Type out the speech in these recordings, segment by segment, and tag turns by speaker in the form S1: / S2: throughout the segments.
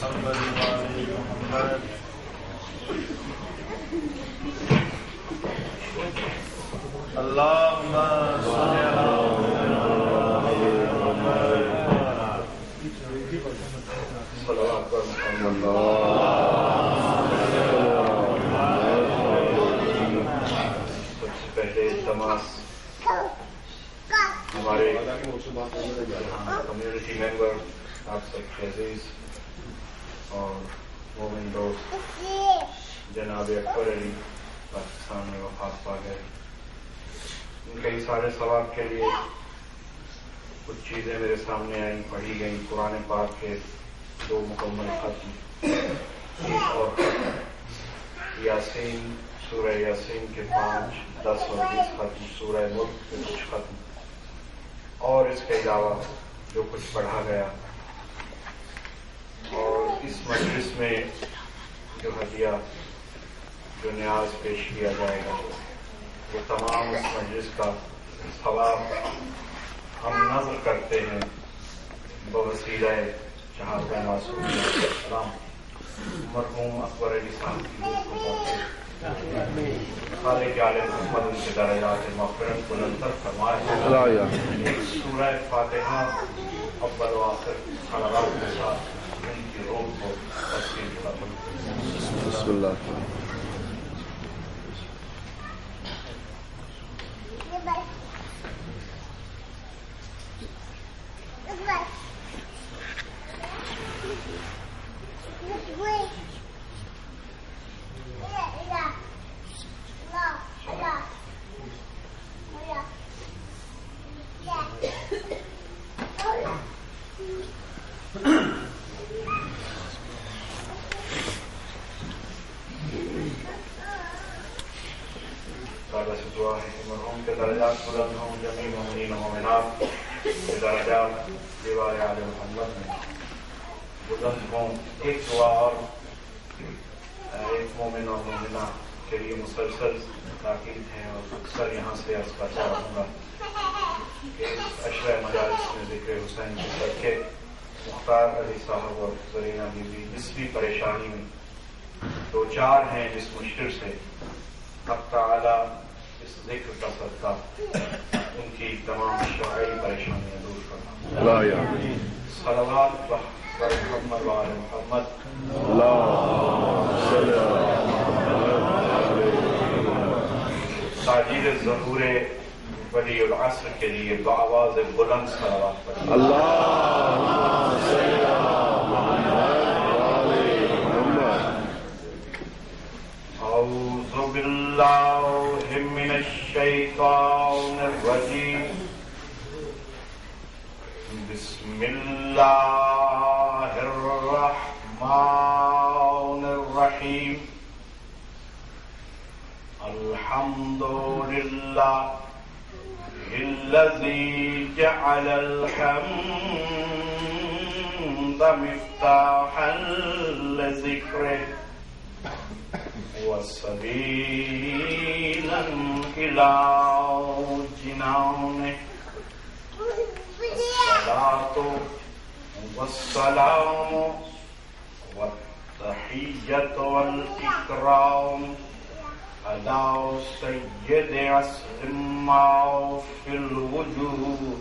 S1: محمد وآل محمد. اللهم صل على
S2: صلوات محمد. سب سے پہلے تمام ہمارے کمیونٹی ممبر آپ سب کے عزیز اور مومن دوست جناب اکبر علی پاکستان میں وفات پا گئے. ان کے سارے ثواب کے لیے کچھ چیزیں میرے سامنے آئیں، پڑھی گئیں. قرآن پاک کے 2 مکمل ختم، ایک اور ختم، یاسین، سورہ یاسین کے 5، 10 اور 20 ختم، سورہ ملک کے کچھ ختم، اور اس کے علاوہ جو کچھ پڑھا گیا. اور اس مجلس میں جو ہدیہ، جو نیاز پیش کیا جائے گا، وہ تمام اس مجلس کا ثواب ہم نظر کرتے ہیں بوسیلہ شہادت معصوم السلام مرحوم اکبر علی صاحب کی روح کو پہنچے. خالق عالم محمد ان کے درجات مغفرت بلندتر فرمائے. ایک سورہ فاتحہ اول و آخر صلوات کے ساتھ ان کی روح کو تسلیم فرمائے.
S3: بسم اللہ.
S2: تعالیٰ سے دعا ہے کہ مرحوم کے درجات بلند ہوں، جمیع مومنین و مومنات کے درجات دیوار آل محمد میں بلند ہوں. ایک دعا اور ایک مومن اور مومنہ کے لیے مسلسل تاکید ہے اور اکثر یہاں سے عرض کرتا رہوں گا کہ عشرہ مجالس میں ذکر حسین کے صدقے مختار علی صاحب اور زرینہ بی بی جس بھی پریشانی میں 2-4 ہیں، جس مشکل سے حق تعالی اس ذکر کا صدقہ ان کی تمام شرعی پریشانیاں دور کرنا. صلوات محمد وآل محمد. تاجر ظہور ولی العصر کے لیے بآواز بلند صلوات پڑھیں. اعوذ باللہ من الشیطان الرجیم. بسم اللہ الرحمن الرحیم. الحمد للہ الذی جعل الحمد مفتاحا لذکرہ وسبیلا الی جنانہ. الصلاۃ والسلام والتحیۃ والاکرام علی سید اسماء فی الوجود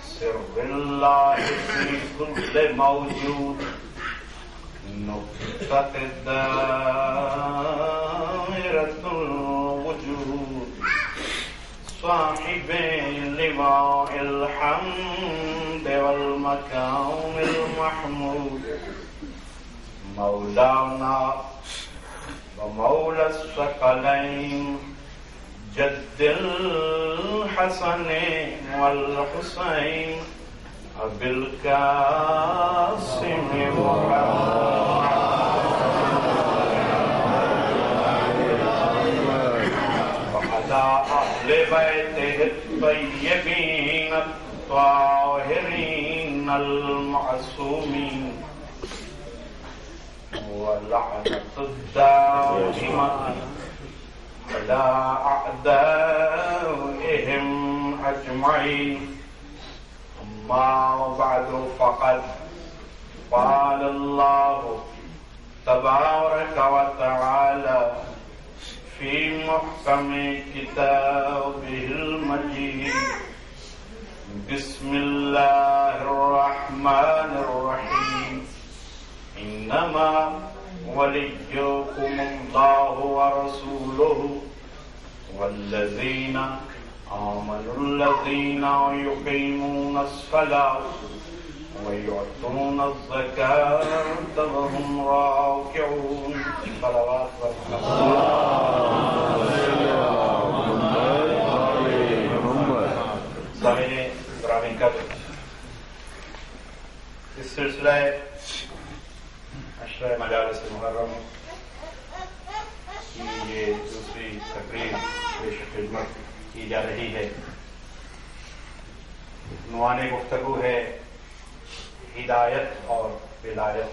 S2: سر اللہ فی کل موجود نقطۃ دائرۃ الوجود صاحب لواء الحمد والمقام المحمود مولانا ومولى الثقلين جد الحسن والحسين أبي القاسم وعلى أهل بيته الطيبين الطاهرين المعصومين ولعنة الدائمة على أعدائهم أجمعين. أما بعد فقد قال الله تبارك وتعالى في محكم كتابه المجيد بسم الله الرحمن الرحيم إنما وليكم الله ورسوله والذين آمنوا الذين يقيمون الصلاة ويؤتون الزكاة وهم راكعون. صلوات گرامی کا اس سلسلہ عشرہ مجالس محرم کی یہ دوسری تقریب پیش خدمت کی جا رہی ہے. عنوان گفتگو ہے ہدایت اور ولایت.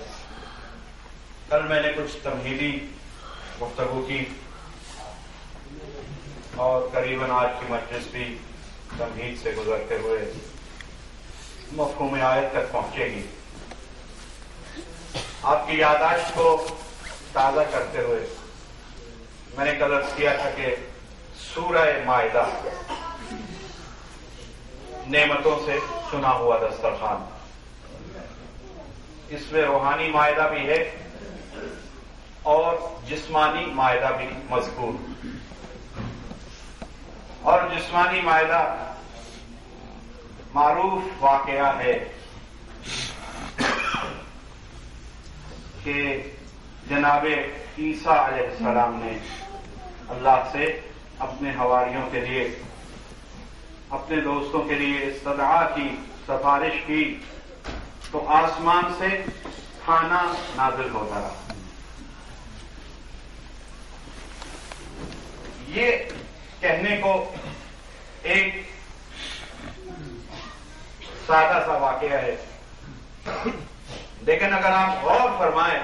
S2: کل میں نے کچھ تمہیدی گفتگو کی اور قریباً آج کی مجلس بھی تمہید سے گزرتے ہوئے مفہوم آیت تک پہنچے گی. آپ کی یادداشت کو تازہ کرتے ہوئے میں نے کل عرض کیا تھا کہ سورہ مائدہ نعمتوں سے چنا ہوا دسترخوان، اس میں روحانی مائدہ بھی ہے اور جسمانی مائدہ بھی مذکور. اور جسمانی مائدہ معروف واقعہ ہے کہ جناب عیسیٰ علیہ السلام نے اللہ سے اپنے حواریوں کے لیے، اپنے دوستوں کے لیے استدعا کی، سفارش کی، تو آسمان سے کھانا نازل ہوتا رہا. یہ کہنے کو ایک سادہ سا واقعہ ہے، لیکن اگر آپ غور فرمائیں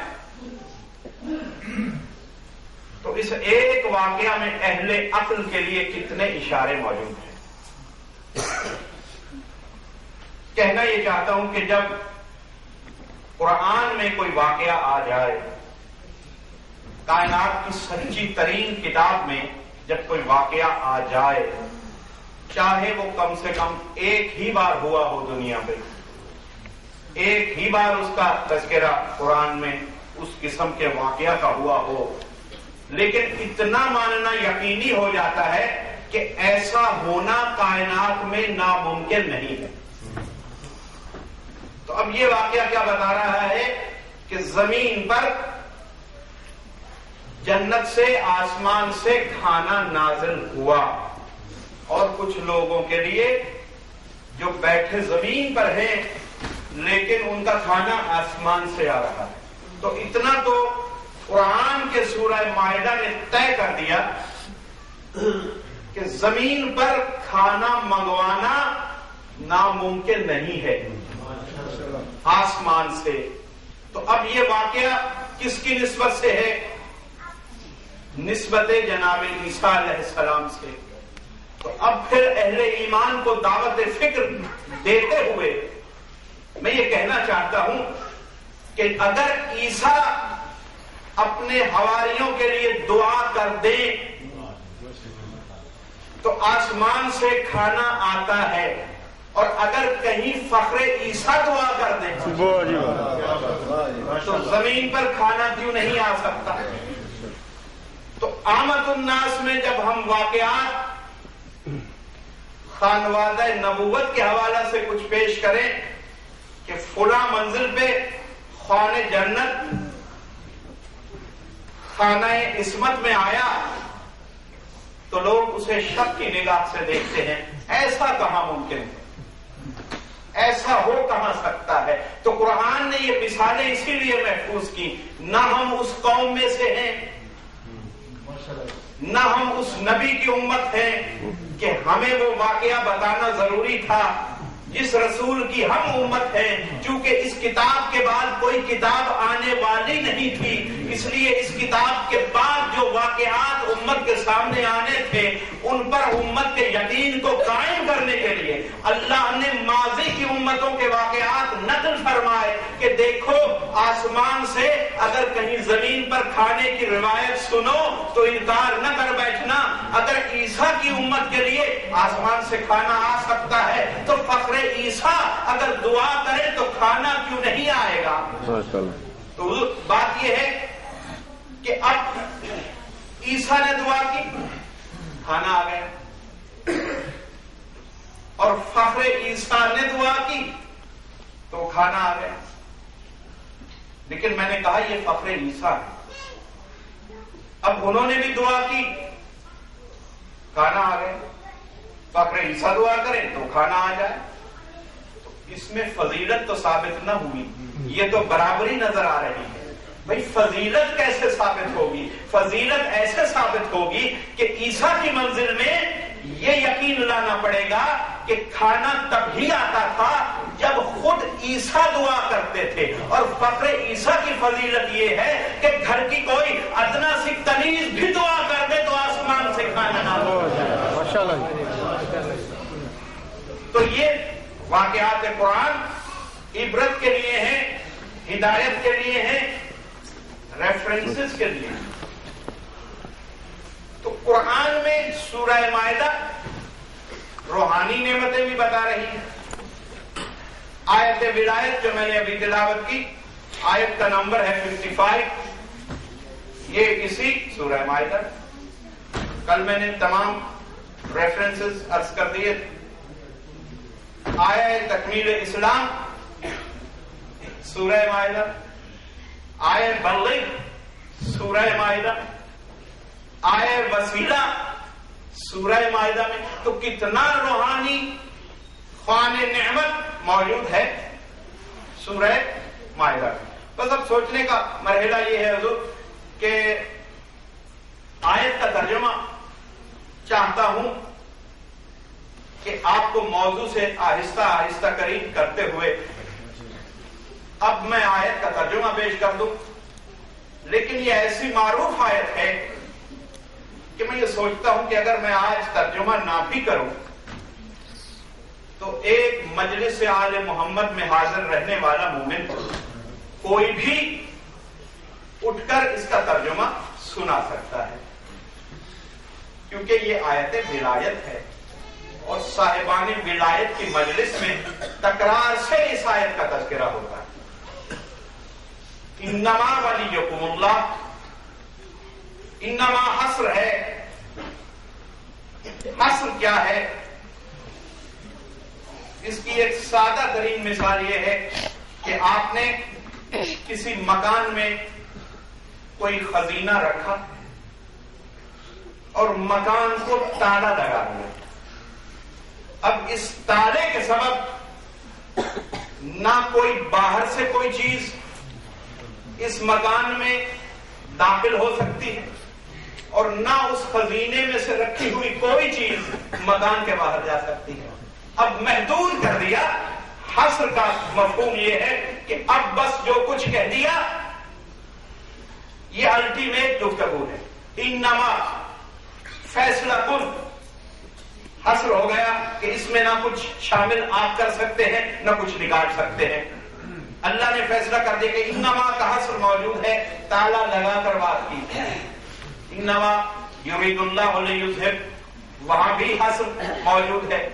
S2: تو اس ایک واقعہ میں اہل عقل کے لیے کتنے اشارے موجود ہیں. کہنا یہ چاہتا ہوں کہ جب قرآن میں کوئی واقعہ آ جائے، کائنات کی سچی ترین کتاب میں جب کوئی واقعہ آ جائے، چاہے وہ کم سے کم ایک ہی بار ہوا ہو دنیا پہ، ایک ہی بار اس کا تذکرہ قرآن میں اس قسم کے واقعہ کا ہوا ہو، لیکن اتنا ماننا یقینی ہو جاتا ہے کہ ایسا ہونا کائنات میں ناممکن نہیں ہے. تو اب یہ واقعہ کیا بتا رہا ہے کہ زمین پر جنت سے، آسمان سے کھانا نازل ہوا، اور کچھ لوگوں کے لیے جو بیٹھے زمین پر ہیں لیکن ان کا کھانا آسمان سے آ رہا ہے. تو اتنا تو قرآن کے سورہ مائدہ نے طے کر دیا کہ زمین پر کھانا منگوانا ناممکن نہیں ہے آسمان سے. تو اب یہ واقعہ کس کی نسبت سے ہے؟ نسبت جناب عیسیٰ علیہ السلام سے. تو اب پھر اہل ایمان کو دعوت فکر دیتے ہوئے میں یہ کہنا چاہتا ہوں کہ اگر عیسیٰ اپنے حواریوں کے لیے دعا کر دیں تو آسمان سے کھانا آتا ہے، اور اگر کہیں فخر عیسیٰ دعا کر دیں تو زمین پر کھانا کیوں نہیں آ سکتا؟ تو آمد الناس میں جب ہم واقعات خانوادہ نبوت کے حوالے سے کچھ پیش کریں کہ فلاں منزل پہ خوان جنت خانہ عصمت میں آیا، تو لوگ اسے شک کی نگاہ سے دیکھتے ہیں. ایسا کہاں ممکن ہے؟ ایسا ہو کہاں سکتا ہے؟ تو قرآن نے یہ مثالیں اسی لیے محفوظ کی. نہ ہم اس قوم میں سے ہیں، نہ ہم اس نبی کی امت ہیں کہ ہمیں وہ واقعہ بتانا ضروری تھا جس رسول کی ہم امت ہیں. چونکہ اس کتاب کے بعد کوئی کتاب آنے والی نہیں تھی، اس لیے اس کتاب کے بعد جو واقعہ
S3: واقعات امت کے سامنے آنے تھے ان پر امت کے یقین کو قائم کرنے کے لیے اللہ نے ماضی کی امتوں کے واقعات نقل فرمائے کہ دیکھو آسمان سے اگر کہیں زمین پر کھانے کی روایت سنو تو انکار نہ کر بیٹھنا. اگر عیسیٰ کی امت کے لیے آسمان سے کھانا آ سکتا ہے تو فخر عیسیٰ اگر دعا کرے تو کھانا کیوں نہیں آئے گا؟ تو بات یہ ہے کہ اب عیسیٰ نے دعا کی کھانا آ گیا اور فخر عیسیٰ نے دعا کی تو کھانا آ گیا. لیکن میں نے کہا یہ فخر عیسیٰ ہے. اب انہوں نے بھی دعا کی کھانا آ گیا. فخر عیسیٰ دعا کریں تو کھانا آ جائے. تو اس میں فضیلت تو ثابت نہ ہوئی, یہ تو برابری نظر آ رہی ہے. بھئی فضیلت کیسے ثابت ہوگی؟ فضیلت ایسے ثابت ہوگی کہ عیسیٰ کی منزل میں یہ یقین لانا پڑے گا کہ کھانا تب ہی آتا تھا جب خود عیسیٰ دعا کرتے تھے. اور فخر عیسیٰ کی فضیلت یہ ہے کہ گھر کی کوئی ادنا سی کنیز بھی دعا کر دے تو آسمان سے کھانا نہ ہو. تو یہ واقعات قرآن عبرت کے لیے ہیں, ہدایت کے لیے ہیں, ریفرنسز کے لیے. تو قرآن میں سورہ مائدہ روحانی نعمتیں بھی بتا رہی ہیں. آیت ولایت جو میں نے ابھی تلاوت کی, آیت کا نمبر ہے 55, یہ اسی سورہ مائدہ. کل میں نے تمام ریفرنسز عرض کر دیے. آیہ تکمیل اسلام سورہ مائدہ, آیہ بلغ سورہ مائدہ, آیہ وسیلہ سورہ مائدہ میں. تو کتنا روحانی خوان نعمت موجود ہے سورہ مائدہ میں. بس اب سوچنے کا مرحلہ یہ ہے حضور کہ آیت کا ترجمہ چاہتا ہوں کہ آپ کو موضوع سے آہستہ آہستہ قریب کرتے ہوئے اب میں آیت کا ترجمہ پیش کر دوں. لیکن یہ ایسی معروف آیت ہے کہ میں یہ سوچتا ہوں کہ اگر میں آج ترجمہ نہ بھی کروں تو ایک مجلس آل محمد میں حاضر رہنے والا مومن کوئی بھی اٹھ کر اس کا ترجمہ سنا سکتا ہے, کیونکہ یہ آیت ولایت ہے اور صاحبان ولایت کی مجلس میں تکرار سے اس آیت کا تذکرہ ہوتا ہے. انما ولیکم اللہ, انما حصر ہے. حصر کیا ہے؟ اس کی ایک سادہ ترین مثال یہ ہے کہ آپ نے کسی مکان میں کوئی خزینہ رکھا اور مکان کو تالا لگا دیا. اب اس تالے کے سبب نہ کوئی باہر سے کوئی چیز اس مکان میں داخل ہو سکتی ہے اور نہ اس خزینے میں سے رکھی ہوئی کوئی چیز مکان کے باہر جا سکتی ہے. اب محدود کر دیا. حصر کا مفہوم یہ ہے کہ اب بس جو کچھ کہہ دیا یہ الٹیمیٹ گفتگو ہے. انما فیصلہ کن حصر ہو گیا کہ اس میں نہ کچھ شامل آپ کر سکتے ہیں نہ کچھ نکال سکتے ہیں. اللہ نے فیصلہ کر دیا کہ انما کا حصر موجود ہے, تالا لگا کر بات کی. انما یرید اللہ لیذھب, وہاں بھی حصر موجود ہے.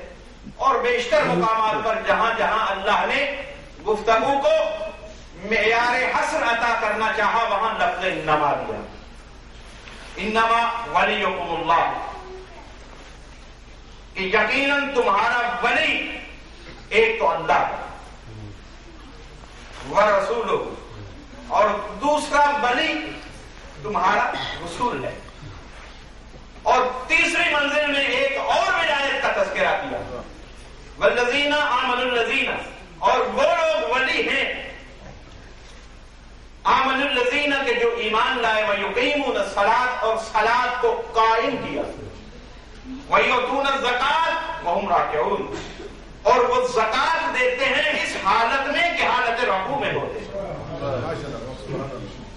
S3: اور بیشتر مقامات پر جہاں جہاں اللہ نے گفتگو کو معیار حصر عطا کرنا چاہا وہاں لفظ انما دیا. انما ولیکم اللہ, کہ یقیناً تمہارا ولی ایک تو اللہ ہے ورسولہ, اور دوسرا ولی تمہارا رسول ہے. اور تیسری منزل میں ایک اور ولایت کا تذکرہ کیا, والذین آمنوا الذین, اور وہ لوگ ولی ہیں آمنوا الذین کے جو ایمان لائے, ویقیمون الصلاۃ, اور صلاۃ کو قائم کیا, ویؤتون الزکاۃ وہم راکعون, اور وہ زکات دیتے ہیں اس حالت میں کہ حالت رکوع میں ہوتے ہیں.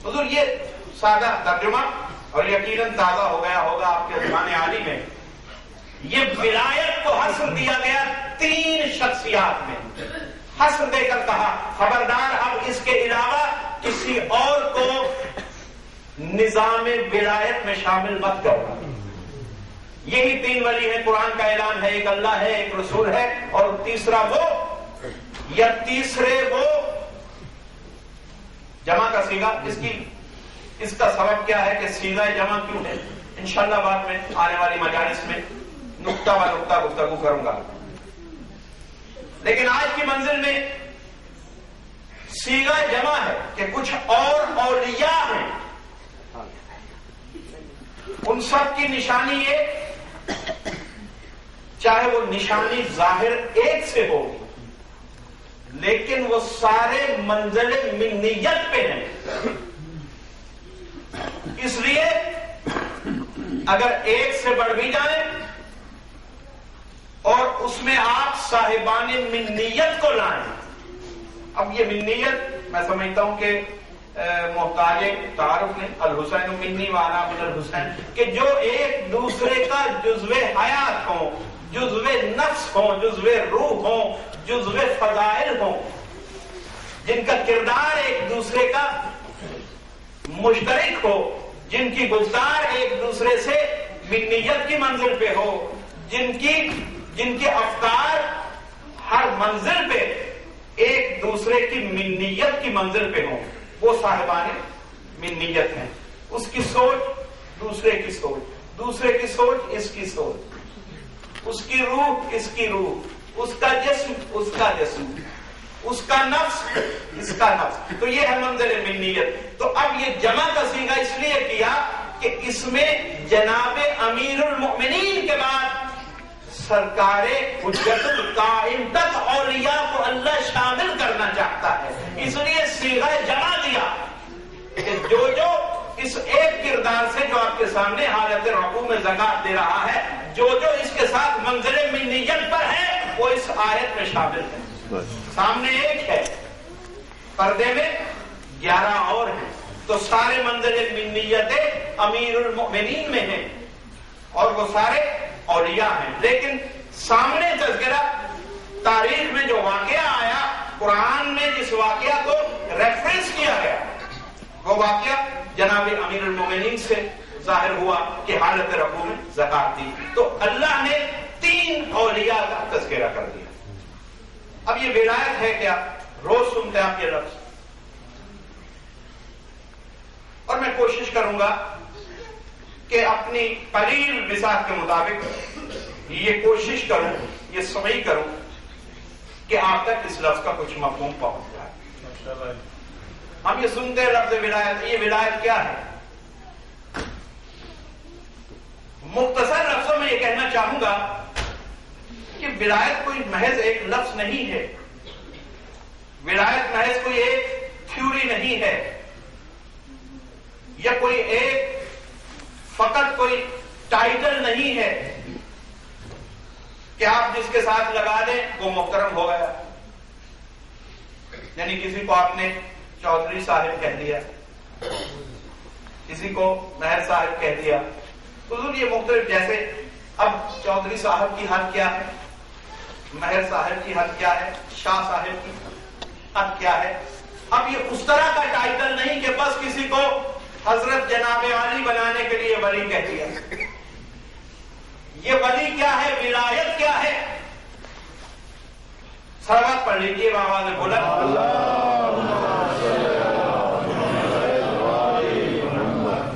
S3: حضور یہ سادہ ترجمہ اور یقیناً تازہ ہو گیا ہوگا آپ کے اذہان عالی میں، یہ ولایت کو حصر دیا گیا 3 شخصیات میں، حصر دے کر کہا خبردار اب اس کے علاوہ کسی اور کو نظام ولایت میں شامل مت کرنا۔ یہی 3 ولی ہیں، قرآن کا اعلان ہے، ایک اللہ ہے، ایک رسول ہے، اور تیسرا وہ، یا تیسرے وہ۔ جمع کا سیغہ، اس کا سبب کیا ہے کہ سیغہ جمع کیوں ہے، انشاءاللہ بعد میں آنے والی مجالس میں نقطہ بہ نقطہ گفتگو کروں گا، لیکن آج کی منزل میں سیغہ جمع ہے کہ کچھ اور اولیاء ہیں، ان سب کی نشانی یہ، چاہے وہ نشانی ظاہر ایک سے ہو لیکن وہ سارے منزل منیت پہ ہیں۔ اس لیے اگر ایک سے بڑھ بھی جائیں اور اس میں آپ صاحبان منیت کو لائیں، اب یہ منیت میں سمجھتا ہوں کہ محتاج تعارف نے، الحسین منی وانا من الحسین، کہ جو ایک دوسرے کا جزو حیات ہوں، جزو نفس ہوں، جزو روح ہوں، جزو فضائل ہوں، جن کا کردار ایک دوسرے کا مشترک ہو، جن کی گفتار ایک دوسرے سے منیت کی منزل پہ ہو، جن کے افکار ہر منزل پہ ایک دوسرے کی منیت کی منزل پہ ہوں، وہ صاحبان منیت ہیں۔ اس کی سوچ دوسرے کی سوچ، دوسرے کی سوچ اس کی سوچ، اس کی روح اس کی روح، اس کا جسم اس کا جسم، اس کا نفس اس کا نفس، تو یہ ہے منزل منیت۔ تو اب یہ جمع کا صیغہ اس لیے کیا کہ اس میں جناب امیر المؤمنین کے بعد سرکار حجت القائم تک اولیاء کو اللہ شامل کرنا چاہتا ہے، اس لیے صیغہ جمع دیا کہ جو اس ایک کردار سے جو آپ کے سامنے حالت رکوع میں زکات دے رہا ہے، جو اس کے ساتھ منزل منیت پر ہے وہ اس آیت میں شامل ہے۔ سامنے ایک ہے، پردے میں 11 اور ہیں، تو سارے منزل منیت امیر المؤمنین میں ہیں اور وہ سارے اولیاء ہیں، لیکن سامنے تذکرہ تاریخ میں جو واقعہ آیا، قرآن میں جس واقعہ کو ریفرنس کیا گیا، وہ واقعہ جناب امیر المؤمنین سے ظاہر ہوا کہ حالت رکوع میں زکات دی، تو اللہ نے 3 اولیاء کا تذکرہ کر دیا۔ اب یہ ولایت ہے کیا؟ روز سنتے آپ یہ لفظ، اور میں کوشش کروں گا کہ اپنی قلیل وسعت کے مطابق یہ کوشش کروں، یہ سمجھ کروں کہ آپ تک اس لفظ کا کچھ مفہوم پہنچ جائے۔ ہم یہ سنتے ہیں لفظ ولایت، یہ ولایت کیا ہے؟ مختصر لفظوں میں یہ کہنا چاہوں گا کہ ولایت کوئی محض ایک لفظ نہیں ہے، ولایت محض کوئی ایک تھیوری نہیں ہے، یا کوئی ایک فقط کوئی ٹائٹل نہیں ہے کہ آپ جس کے ساتھ لگا دیں وہ محترم ہو گیا، یعنی کسی کو آپ نے چودھری صاحب کہہ دیا، کسی کو مہر صاحب کہہ دیا، حضور یہ مختلف، جیسے اب چودھری صاحب کی حد کیا ہے، مہر صاحب کی حد کیا ہے، شاہ صاحب کی حد کیا ہے، اب یہ اس طرح کا ٹائٹل نہیں کہ بس کسی کو حضرت جناب عالی بنانے کے لیے ولی کہہ دیا۔ یہ ولی کیا ہے، ولایت کیا ہے؟ صلوات پڑھ لیجیے آواز بلند۔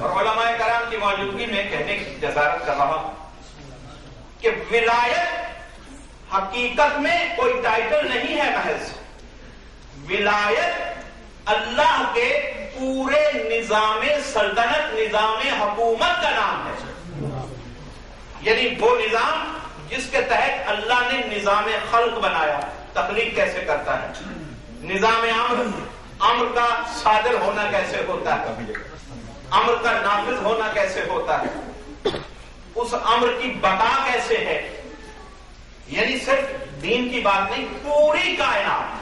S3: اور علماء کرام کی موجودگی میں کہنے کی جسارت کر رہا ہوں کہ ولایت حقیقت میں کوئی ٹائٹل نہیں ہے محض، ولایت اللہ کے پورے نظام سلطنت، نظام حکومت کا نام ہے، یعنی وہ نظام جس کے تحت اللہ نے نظام خلق بنایا، تخلیق کیسے کرتا ہے، نظام امر کا صادر ہونا کیسے ہوتا ہے، امر کا نافذ ہونا کیسے ہوتا ہے، اس امر کی بقا کیسے ہے، یعنی صرف دین کی بات نہیں، پوری کائنات۔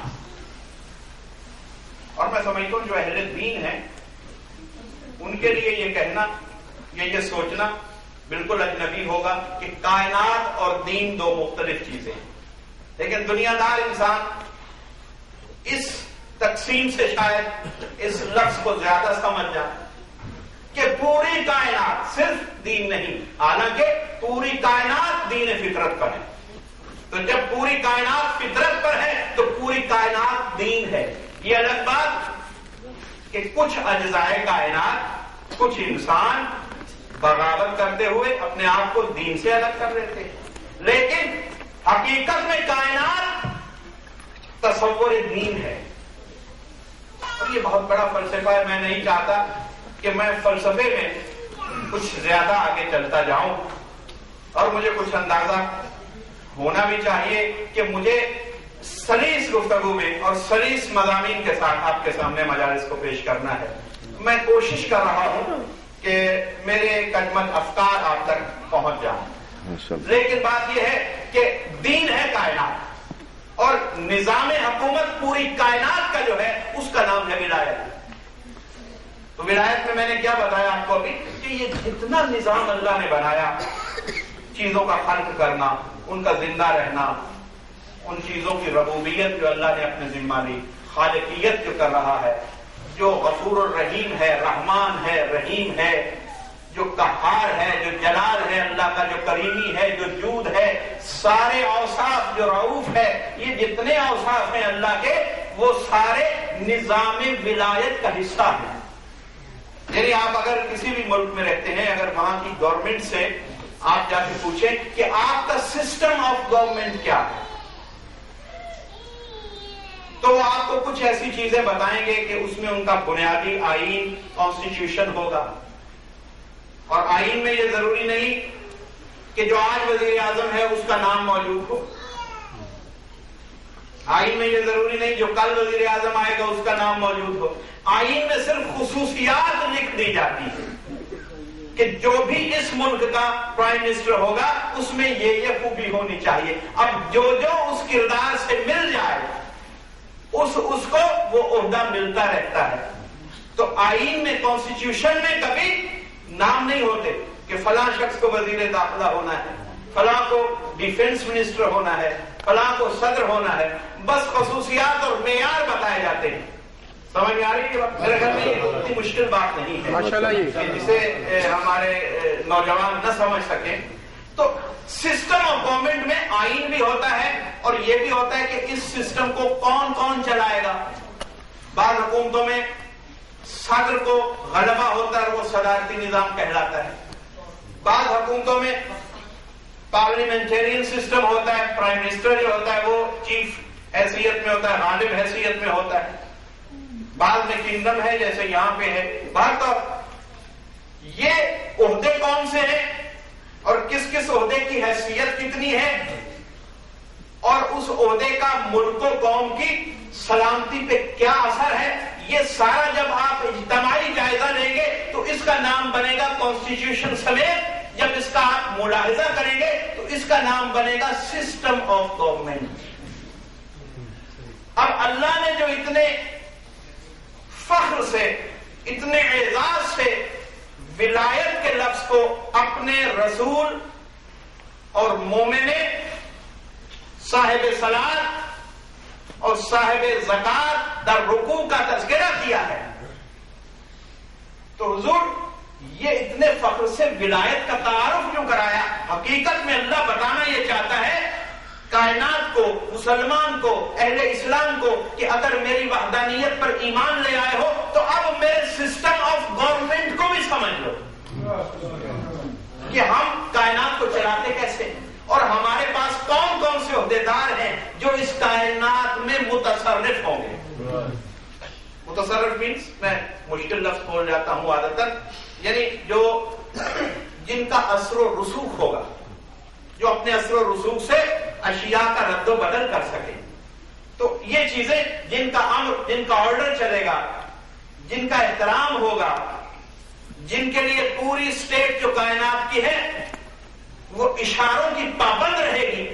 S3: اور میں سمجھتا ہوں جو اہل دین ہیں ان کے لیے یہ کہنا یہ سوچنا بالکل اجنبی ہوگا کہ کائنات اور دین دو مختلف چیزیں ہیں. لیکن دنیا دار انسان اس تقسیم سے شاید اس لفظ کو زیادہ سمجھ جائے کہ پوری کائنات صرف دین نہیں، حالانکہ پوری کائنات دین فطرت پر ہے. تو جب پوری کائنات فطرت پر ہے تو پوری کائنات دین ہے. یہ الگ بات کہ کچھ اجزائے کائنات، کچھ انسان بغاوت کرتے ہوئے اپنے آپ کو دین سے الگ کر لیتے ہیں، لیکن حقیقت میں کائنات تصور دین ہے. اور یہ بہت بڑا فلسفہ ہے. میں نہیں چاہتا کہ میں فلسفے میں کچھ زیادہ آگے چلتا جاؤں، اور مجھے کچھ اندازہ ہونا بھی چاہیے کہ مجھے سلیس گفتگو میں اور سلیس مضامین کے ساتھ آپ کے سامنے مجالس کو پیش کرنا ہے. میں کوشش کر رہا ہوں کہ میرے کجمت افکار آپ تک پہنچ جائیں. لیکن بات یہ ہے کہ دین ہے کائنات، اور نظام حکومت پوری کائنات کا جو ہے اس کا نام ہے ولایت. تو ولایت میں نے کیا بتایا آپ کو ابھی کہ یہ جتنا نظام اللہ نے بنایا، چیزوں کا خلق کرنا، ان کا زندہ رہنا، ان چیزوں کی ربوبیت جو اللہ نے اپنے ذمہ لی، خالقیت جو کر رہا ہے، جو غفور الرحیم ہے، رحمان ہے، رحیم ہے، جو قہار ہے، جو جلال ہے اللہ کا، جو کریمی ہے، جو جود ہے، سارے اوصاف، جو رعوف ہے، یہ جتنے اوصاف ہیں اللہ کے، وہ سارے نظام ولایت کا حصہ ہیں. یعنی آپ اگر کسی بھی ملک میں رہتے ہیں، اگر وہاں کی گورنمنٹ سے آپ جا کے پوچھیں کہ آپ کا سسٹم آف گورنمنٹ کیا ہے، تو وہ آپ کو کچھ ایسی چیزیں بتائیں گے کہ اس میں ان کا بنیادی آئین، کانسٹیٹیوشن ہوگا. اور آئین میں یہ ضروری نہیں کہ جو آج وزیر اعظم ہے اس کا نام موجود ہو. آئین میں یہ ضروری نہیں جو کل وزیر اعظم آئے گا اس کا نام موجود ہو. آئین میں صرف خصوصیات لکھ دی جاتی ہے کہ جو بھی اس ملک کا پرائم منسٹر ہوگا اس میں یہ خوبی ہونی چاہیے. اب جو اس کردار سے مل جائے اس کو وہ عہدہ ملتا رہتا ہے. تو آئین میں، کانسٹیٹیوشن میں کبھی نام نہیں ہوتے کہ فلاں شخص کو وزیر داخلہ ہونا ہے، فلاں کو ڈیفنس منسٹر ہونا ہے، فلاں کو صدر ہونا ہے. بس خصوصیات اور معیار بتائے جاتے ہیں. سمجھ میں آ رہی ہے؟ میرے خیال میں یہ اتنی مشکل بات نہیں ہے جسے ہمارے نوجوان نہ سمجھ سکیں. تو سسٹم آف گورنمنٹ میں آئین بھی ہوتا ہے اور یہ بھی ہوتا ہے کہ اس سسٹم کو کون کون چلائے گا. بعض حکومتوں میں صدر کو غلبہ ہوتا ہے اور وہ صدارتی نظام کہلاتا ہے. بعض حکومتوں میں پارلیمنٹرین سسٹم ہوتا ہے، پرائم منسٹر جو ہوتا ہے وہ چیف حیثیت میں ہوتا ہے، غالب حیثیت میں ہوتا ہے. بعض میں کنگڈم ہے جیسے یہاں پہ ہے. بات تو یہ عہدے کون سے ہیں اور کس کس عہدے کی حیثیت کتنی ہے اور اس عہدے کا ملک و قوم کی سلامتی پہ کیا اثر ہے، یہ سارا جب آپ اجتماعی جائزہ لیں گے تو اس کا نام بنے گا کانسٹیٹیوشن سمیت. جب اس کا آپ ملاحظہ کریں گے تو اس کا نام بنے گا سسٹم آف گورنمنٹ. اب اللہ نے جو اتنے فخر سے، اتنے اعزاز سے ولایت کے لفظ کو اپنے رسول اور مومن، صاحب صلاۃ اور صاحب زکات در رکوع کا تذکرہ کیا ہے، تو حضور یہ اتنے فخر سے ولایت کا تعارف کیوں کرایا؟ حقیقت میں اللہ بتانا یہ چاہتا ہے کائنات کو، مسلمان کو، اہل اسلام کو کہ اگر میری وحدانیت پر ایمان لے آئے ہو تو اب میرے سسٹم آف گورنمنٹ کو بھی سمجھ لو کہ ہم کائنات کو چلاتے کیسے اور ہمارے پاس کون کون سے عہدیدار ہیں جو اس کائنات میں متصرف ہوں گے. متصرف مینس، میں مشکل لفظ بول جاتا ہوں عادتاً، یعنی جو جن کا اثر و رسوخ ہوگا، جو اپنے اثر و رسوخ سے اشیاء کا رد و بدل کر سکے. تو یہ چیزیں جن کا امر، جن کا آرڈر چلے گا، جن کا احترام ہوگا، جن کے لیے پوری اسٹیٹ جو کائنات کی ہے وہ اشاروں کی پابند رہے گی،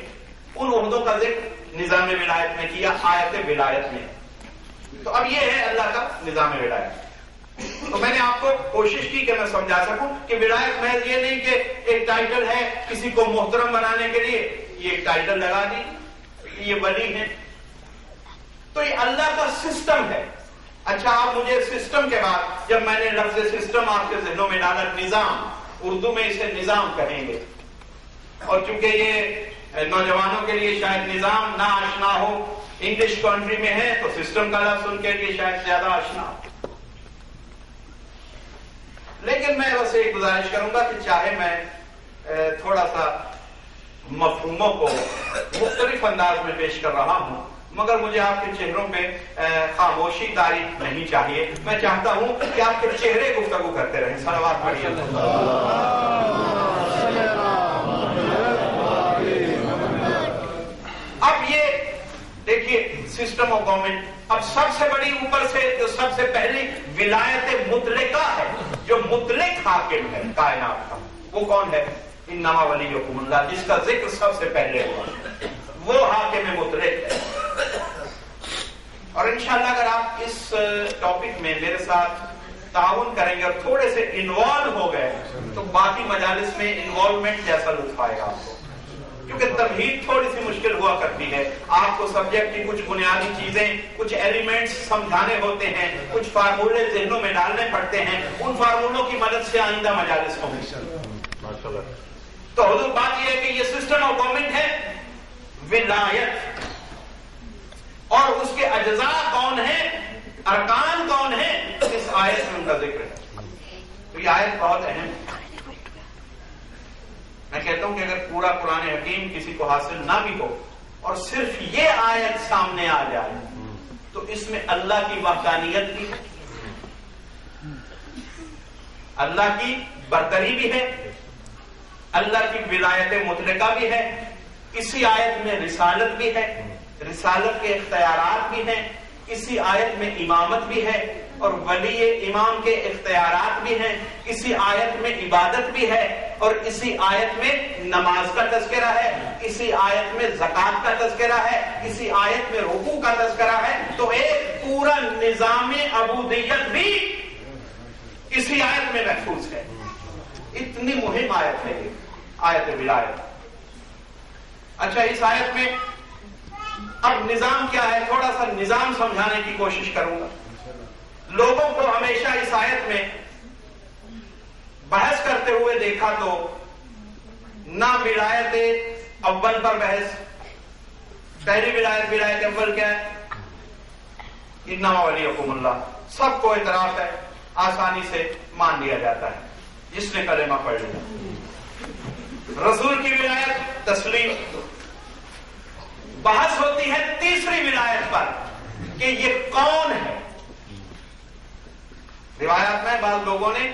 S3: ان عہدوں کا ذکر نظام ولایت میں کیا، آیت ولایت میں. تو اب یہ ہے اللہ کا نظام ولایت. تو میں نے آپ کو کوشش کی کہ میں سمجھا سکوں کہ ولایت محض یہ نہیں کہ ایک ٹائٹل ہے کسی کو محترم بنانے کے لیے یہ ایک ٹائٹل لگا دی یہ ولی ہے، تو یہ اللہ کا سسٹم ہے. اچھا آپ مجھے سسٹم کے بعد جب میں نے لفظ سسٹم آپ کے ذہنوں میں ڈالا، نظام، اردو میں اسے نظام کہیں گے، اور چونکہ یہ نوجوانوں کے لیے شاید نظام نہ آشنا ہو، انگلش کنٹری میں ہے تو سسٹم کا لفظ ان کے لیے شاید زیادہ آشنا ہو. لیکن میں بس ایک گزارش کروں گا کہ چاہے میں تھوڑا سا مفہوموں کو مختلف انداز میں پیش کر رہا ہوں، مگر مجھے آپ کے چہروں پہ خاموشی تاریخ نہیں چاہیے. میں چاہتا ہوں کہ آپ کے چہرے گفتگو کرتے رہیں. صلوات پڑھیے. اب یہ دیکھیے سسٹم آف گورنمنٹ، اب سب سے بڑی اوپر سے جو سب سے پہلی ولایت مطلقہ ہے، جو مطلق حاکم ہے کائنات کا، وہ کون ہے؟ انما ولیکم اللہ، جس کا ذکر سب سے پہلے ہوا، وہ حاکم مطلق ہے. اور انشاءاللہ اگر آپ اس ٹاپک میں میرے ساتھ تعاون کریں گے اور تھوڑے سے انوالو ہو گئے تو باقی مجالس میں انوالومنٹ جیسا لطف آئے گا آپ کو، کیونکہ تمہید تھوڑی سی مشکل ہوا کرتی ہے. آپ کو سبجیکٹ کی کچھ بنیادی چیزیں، کچھ ایلیمنٹس سمجھانے ہوتے ہیں، کچھ فارمولے ذہنوں میں ڈالنے پڑتے ہیں، ان فارمولوں کی مدد سے آئندہ مجالس ہوں گے. تو حضور بات یہ ہے کہ یہ سسٹم آف گورنمنٹ ہے، ولایت، اور اس کے اجزاء کون ہیں، ارکان کون ہیں، اس آیت میں ان کا ذکر ہے. تو یہ آیت بہت اہم ہے. میں کہتا ہوں کہ اگر پورا قرآن حکیم کسی کو حاصل نہ بھی ہو اور صرف یہ آیت سامنے آ جائے تو اس میں اللہ کی وحدانیت بھی ہے، اللہ کی برتری بھی ہے، اللہ کی ولایت مطلقہ بھی ہے. اسی آیت میں رسالت بھی ہے، رسالت کے اختیارات بھی ہیں. اسی آیت میں امامت بھی ہے اور ولی امام کے اختیارات بھی ہیں. اسی آیت میں عبادت بھی ہے اور اسی آیت میں نماز کا تذکرہ ہے، اسی آیت میں زکوٰۃ کا تذکرہ ہے، اسی آیت میں رکوع کا تذکرہ ہے. تو ایک پورا نظام عبودیت بھی اسی آیت میں محفوظ ہے. اتنی مہم آیت ہے یہ آیت ولایت. اچھا اس آیت میں اب نظام کیا ہے، تھوڑا سا نظام سمجھانے کی کوشش کروں گا. لوگوں کو ہمیشہ اس آیت میں بحث کرتے ہوئے دیکھا تو نہ ولایت اول پر بحث. پہلی ولایت اول کیا ہے؟ انما ولیکم اللہ. سب کو اعتراف ہے، آسانی سے مان لیا جاتا ہے جس نے کلمہ پڑھ لیا. رسول کی ولایت تسلیم. بحث ہوتی ہے تیسری ولایت پر کہ یہ کون ہے. روایات میں بعض لوگوں نے،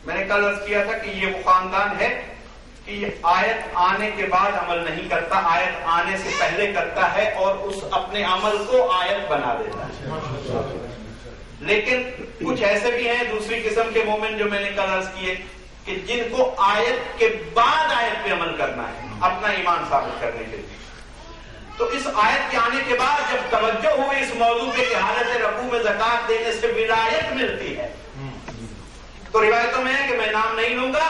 S3: میں نے کل عرض کیا تھا کہ یہ وہ خاندان ہے کہ یہ آیت آنے کے بعد عمل نہیں کرتا، آیت آنے سے پہلے کرتا ہے اور اس اپنے عمل کو آیت بنا دیتا ہے. لیکن کچھ ایسے بھی ہیں دوسری قسم کے مومن جو میں نے کل عرض کیے کہ جن کو آیت کے بعد آیت پہ عمل کرنا ہے اپنا ایمان ثابت کرنے کے لیے. تو اس آیت کے آنے کے بعد جب توجہ ہوئی اس موضوع پہ کہ حالت رکوع میں زکوٰۃ دینے سے ولایت ملتی ہے، تو روایتوں میں ہے کہ میں نام نہیں لوں گا،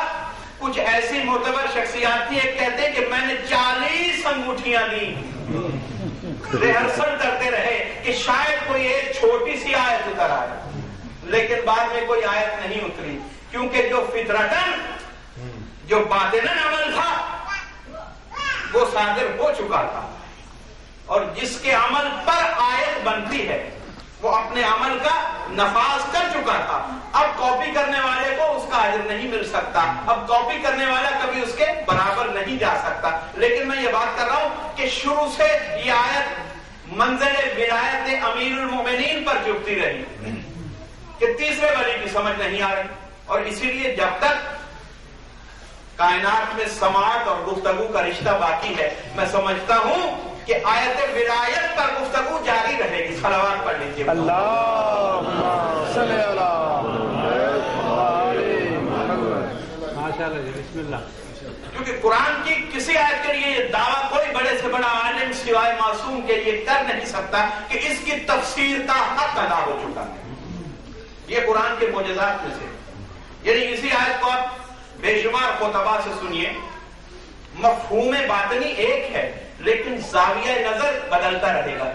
S3: کچھ ایسی معتبر شخصیات تھی، ایک کہتے ہیں کہ میں نے 40 انگوٹھیاں دی. ریہرسل کرتے رہے کہ شاید کوئی ایک چھوٹی سی آیت اتر آئے، لیکن بعد میں کوئی آیت نہیں اتری، کیونکہ جو فطرتاً جو باطناً عمل تھا وہ صادر ہو چکا تھا، اور جس کے عمل پر آیت بنتی ہے وہ اپنے عمل کا نفاذ کر چکا تھا. اب کاپی کرنے والے کو اس کا اجر نہیں مل سکتا، اب کاپی کرنے والا کبھی اس کے برابر نہیں جا سکتا. لیکن میں یہ بات کر رہا ہوں کہ شروع سے یہ آیت منزل ولایت امیر المومنین پر چپتی رہی کہ تیسرے ولی کی سمجھ نہیں آ رہی. اور اسی لیے جب تک کائنات میں سماعت اور گفتگو کا رشتہ باقی ہے، میں سمجھتا ہوں کہ آیت ولایت پر گفتگو جاری رہے گی. صلوات پڑھ لیجیے.
S1: بسم اللہ.
S3: کیونکہ قرآن کی کسی آیت کے لیے یہ دعویٰ کوئی بڑے سے بڑا عالم سوائے معصوم کے لیے کر نہیں سکتا کہ اس کی تفسیر کا حق ادا ہو چکا ہے. قرآن کے معجزات میں سے. یعنی اسی آیت کو آپ بے شمار خطبہ سے سنیے، مفہوم باطنی ایک ہے لیکن زاویہ نظر بدلتا رہے گا.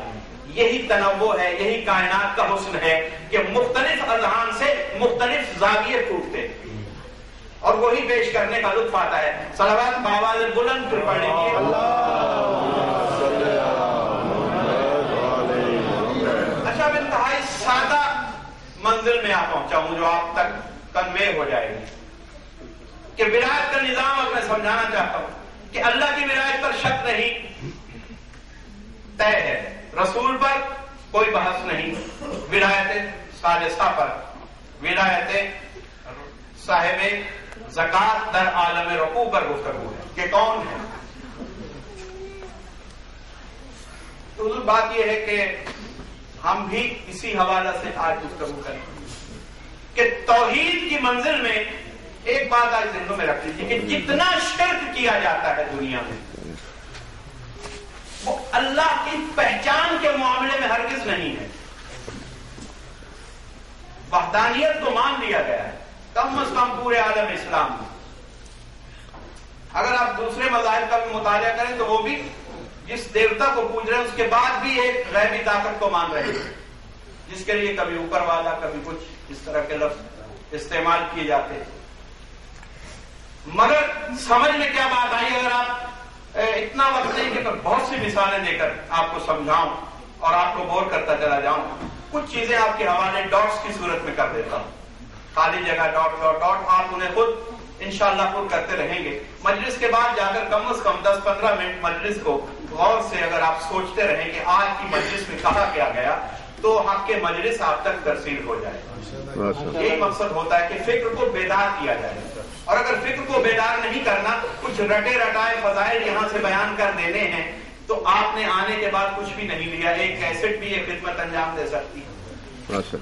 S3: یہی تنوع ہے، یہی کائنات کا حسن ہے کہ مختلف اذہان سے مختلف زاویے ٹوٹتے اور وہی پیش کرنے کا لطف آتا ہے. صلوات بآواز بلند پھر پڑھ لیجیے. اچھا، اب انتہائی سادہ منزل میں آپ پہنچا ہوں جو آپ تک کنوے ہو جائے گی کہ ولایت کا نظام اب میں سمجھانا چاہتا ہوں کہ اللہ کی ولایت پر شک نہیں، طے ہے. رسول پر کوئی بحث نہیں. ولایت ثالثہ پر، ولایت صاحب زکات در عالم رقوع پر گفتگو ہے کہ کون ہے. تو بات یہ ہے کہ ہم بھی اسی حوالہ سے آج گفتگو کریں کہ توحید کی منزل میں ایک بات آج ذہنوں میں رکھ لیجیے کہ جتنا شرک کیا جاتا ہے دنیا میں وہ اللہ کی پہچان کے معاملے میں ہرگز نہیں ہے. وحدانیت کو مان لیا گیا ہے کم از کم پورے عالم اسلام میں. اگر آپ دوسرے مذاہب کا بھی مطالعہ کریں تو وہ بھی جس دیوتا کو پوج رہے ہیں اس کے بعد بھی ایک غیبی طاقت کو مان رہے ہیں جس کے لیے کبھی اوپر والا کبھی کچھ اس طرح کے لفظ استعمال کیے جاتے ہیں. مگر سمجھ میں کیا بات آئی؟ اگر آپ اتنا وقت نہیں کہ میں بہت سی مثالیں دے کر آپ کو سمجھاؤں اور آپ کو بور کرتا چلا جاؤں. کچھ چیزیں آپ کے حوالے ڈاٹس کی صورت میں کر دیتا ہوں. خالی جگہ ڈاٹ ڈاٹ ڈاٹ آپ انہیں خود انشاءاللہ پر کرتے رہیں گے. مجلس کے بعد جا کر کم از کم 10-15 منٹ مجلس کو غور سے اگر آپ سوچتے رہیں کہ آج کی مجلس میں کہا کیا گیا تو حق کے مجلس آپ تک ترسیل ہو جائے. یہی مقصد ہوتا ہے کہ فکر کو بیدار کیا جائے. اور اگر فکر کو بیدار نہیں کرنا، کچھ رٹے رٹائے فضائل یہاں سے بیان کر دینے ہیں تو آپ نے آنے کے بعد کچھ بھی نہیں لیا. ایک کیسٹ بھی یہ خدمت انجام دے سکتی ہے.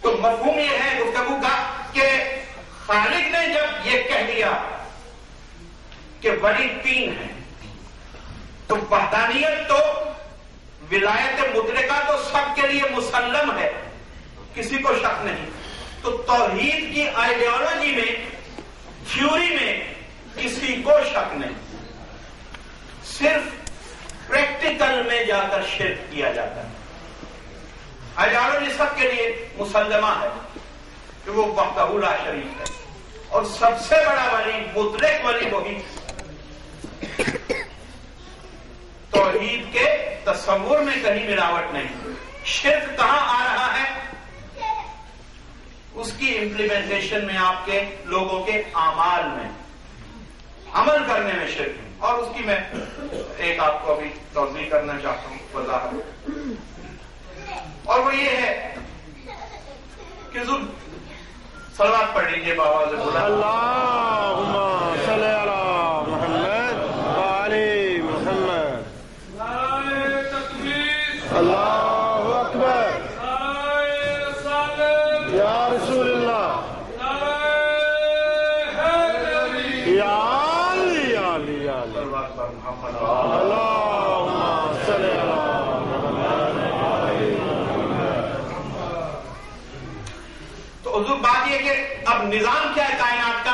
S3: تو مفہوم یہ ہے گفتگو کا کہ خالق نے جب یہ کہہ دیا کہ ولی تین ہے تو وحدانیت تو ولایت مطلقہ تو سب کے لیے مسلم ہے، کسی کو شک نہیں. تو توحید کی آئیڈیالوجی میں، تھیوری میں کسی کو شک نہیں. صرف پریکٹیکل میں جا کر شرک کیا جاتا ہے. آئیڈیالوجی سب کے لیے مسلمہ ہے کہ وہ وحدہ لا شریک ہے اور سب سے بڑا ولی، مطلق ولی وہی. توحید کے تصور میں کہیں ملاوٹ نہیں. شرک کہاں آ رہا ہے؟ اس کی امپلیمنٹیشن میں، آپ کے لوگوں کے اعمال میں، عمل کرنے میں شرک ہے. اور اس کی میں ایک آپ کو ابھی توضیح کرنا چاہتا ہوں وضاحت، اور وہ یہ ہے کہ صلوات پڑھ لیجیے بآواز بلند.
S1: اللہم صلی علی محمد وعلی محمد. نعرہ تکبیر. اللہ اکبر. نعرہ رسالت. یا رسول اللہ. نعرہ حیدری. یا علی یا علی یا علی.
S2: صلوات پر محمد.
S1: اللہم صلی علی
S3: حضور. بات یہ کہ اب نظام کیا ہے کائنات کا؟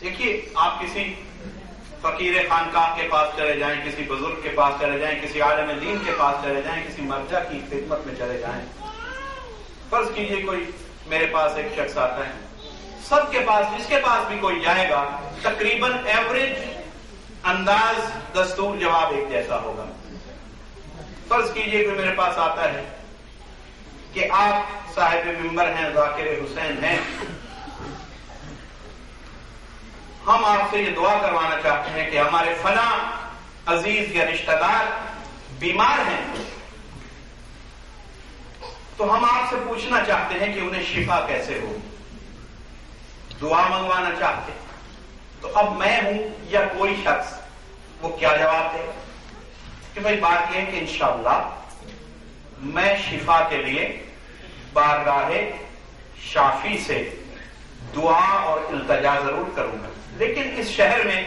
S3: دیکھیے، آپ کسی فقیر خانقاہ کے پاس چلے جائیں، کسی بزرگ کے پاس چلے جائیں، کسی عالم دین کے پاس چلے جائیں، کسی مرجع کی خدمت میں چلے جائیں. فرض کیجئے کوئی میرے پاس ایک شخص آتا ہے، سب کے پاس، جس کے پاس بھی کوئی جائے گا تقریباً ایوریج انداز دستور جواب ایک جیسا ہوگا. فرض کیجئے کوئی میرے پاس آتا ہے کہ آپ صاحب ممبر ہیں، ذاکر حسین ہیں، ہم آپ سے یہ دعا کروانا چاہتے ہیں کہ ہمارے فلاں عزیز یا رشتہ دار بیمار ہیں، تو ہم آپ سے پوچھنا چاہتے ہیں کہ انہیں شفا کیسے ہو، دعا منگوانا چاہتے ہیں. تو اب میں ہوں یا کوئی شخص، وہ کیا جواب دے کہ بھائی بات یہ ہے کہ انشاءاللہ میں شفا کے لیے بارگاہ شافی سے دعا اور التجا ضرور کروں گا، لیکن اس شہر میں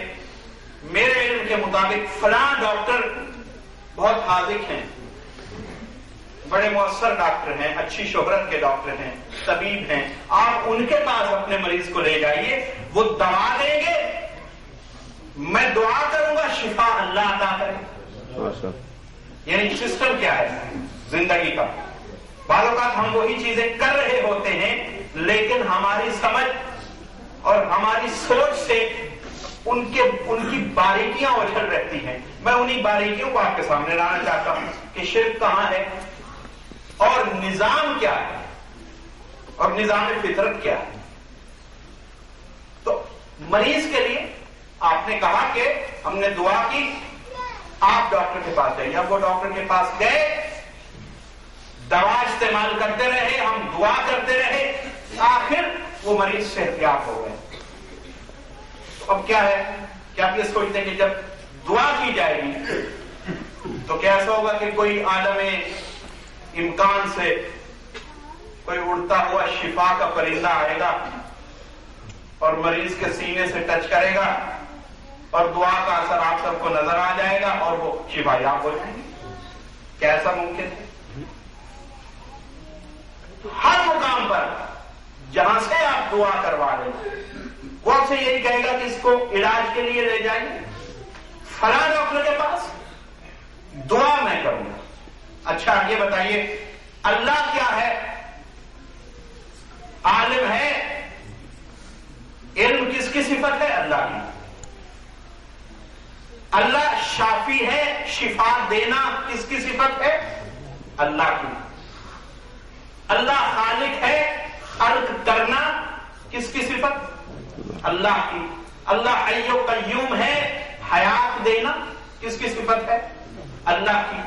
S3: میرے علم کے مطابق فلاں ڈاکٹر بہت حاذق ہیں، بڑے مؤثر ڈاکٹر ہیں، اچھی شہرت کے ڈاکٹر ہیں، طبیب ہیں، آپ ان کے پاس اپنے مریض کو لے جائیے، وہ دوا دیں گے، میں دعا کروں گا، شفا اللہ عطا کرے۔ یعنی سسٹم کیا ہے زندگی کا؟ بعض اوقات ہم وہی چیزیں کر رہے ہوتے ہیں لیکن ہماری سمجھ اور ہماری سوچ سے ان کی باریکیاں اچھل رہتی ہیں۔ میں انہی باریکیوں کو آپ کے سامنے لانا چاہتا ہوں کہ شرک کہاں ہے اور نظام کیا ہے اور نظام فطرت کیا ہے۔ تو مریض کے لیے آپ نے کہا کہ ہم نے دعا کی، آپ ڈاکٹر کے پاس جائیے۔ اب وہ ڈاکٹر کے پاس گئے، دوا استعمال کرتے رہے، ہم دعا کرتے رہے، آخر وہ مریض صحتیاب ہو گئے۔ اب کیا ہے کہ آپ یہ سوچتے ہیں کہ جب دعا کی جائے گی تو کیسا ہوگا کہ کوئی عالم امکان سے کوئی اڑتا ہوا شفا کا پرندہ آئے گا اور مریض کے سینے سے ٹچ کرے گا اور دعا کا اثر آپ سب کو نظر آ جائے گا اور وہ شفا یاب ہو جائے گی۔ کیسا ممکن ہے؟ ہر مقام پر جہاں سے آپ دعا کروا لیں وہ آپ سے یہی کہے گا کہ اس کو علاج کے لیے لے جائیے فلاں ڈاکٹر کے پاس، دعا میں کروں گا۔ اچھا یہ بتائیے اللہ کیا ہے؟ عالم ہے، علم کس کی صفت ہے؟ اللہ کی۔ اللہ شافی ہے، شفا دینا کس کی صفت ہے؟ اللہ کی۔ اللہ خالق ہے، خلق کرنا کس کی صفت؟ اللہ کی۔ اللہ حی و قیوم ہے، حیات دینا کس کی صفت ہے؟ اللہ کی۔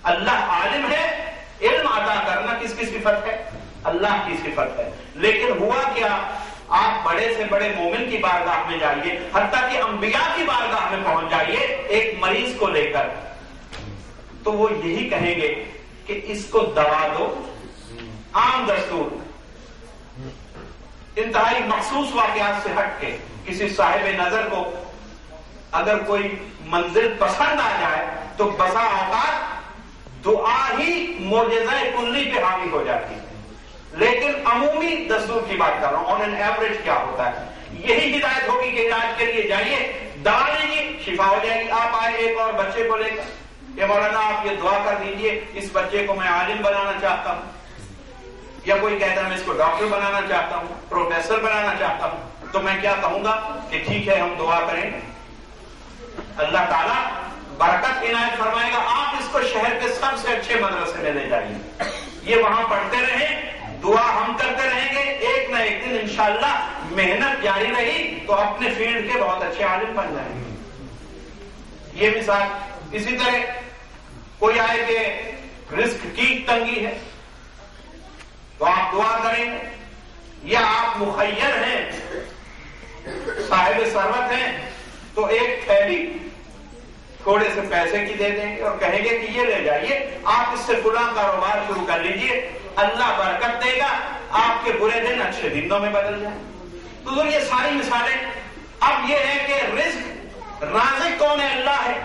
S3: اللہ عالم ہے، علم عطا کرنا کس کی صفت ہے؟ اللہ کی صفت ہے۔ لیکن ہوا کیا؟ آپ بڑے سے بڑے مومن کی بارگاہ میں جائیے، حتیٰ کہ انبیاء کی بارگاہ میں پہنچ جائیے ایک مریض کو لے کر، تو وہ یہی کہیں گے کہ اس کو دوا دو۔ عام دستور انتہائی مخصوص واقعات سے ہٹ کے کسی صاحب نظر کو اگر کوئی منزل پسند آ جائے تو بسا اوقات دعا ہی معجزہ کلی پہ حاوی ہو جاتی ہے۔ لیکن عمومی دستور کی بات کر رہا ہوں، آن این ایوریج کیا ہوتا ہے؟ یہی ہدایت ہوگی کہ علاج کے لیے جائیے، دوا لیں گے، شفا ہو جائے گی۔ آپ آئے ایک اور بچے کو لے کر کہ مولانا آپ یہ دعا کر دیجئے، اس بچے کو میں عالم بنانا چاہتا ہوں، یا کوئی کہتا ہے میں اس کو ڈاکٹر بنانا چاہتا ہوں، پروفیسر بنانا چاہتا ہوں، تو میں کیا کہوں گا کہ ٹھیک ہے ہم دعا کریں گے، اللہ تعالیٰ برکت عنایت فرمائے گا، آپ اس کو شہر کے سب سے اچھے مدرسے میں لے جائیے، یہ وہاں پڑھتے رہیں، دعا ہم کرتے رہیں گے، ایک نہ ایک دن انشاءاللہ محنت جاری رہی تو اپنے فیلڈ کے بہت اچھے عالم بن جائیں گے۔ یہ مثال۔ اسی طرح کوئی آئے کہ رزق کی تنگی ہے تو آپ دعا کریں گے، یا آپ مخیر ہیں، صاحب ثروت ہیں، تو ایک تھیلی تھوڑے سے پیسے کی دے دیں گے اور کہیں گے کہ یہ لے جائیے، آپ اس سے فلاں کاروبار شروع کر لیجئے، اللہ برکت دے گا، آپ کے برے دن اچھے دنوں میں بدل جائیں۔ تو یہ ساری مثالیں۔ اب یہ ہے کہ رزق رازق کون ہے؟ اللہ ہے۔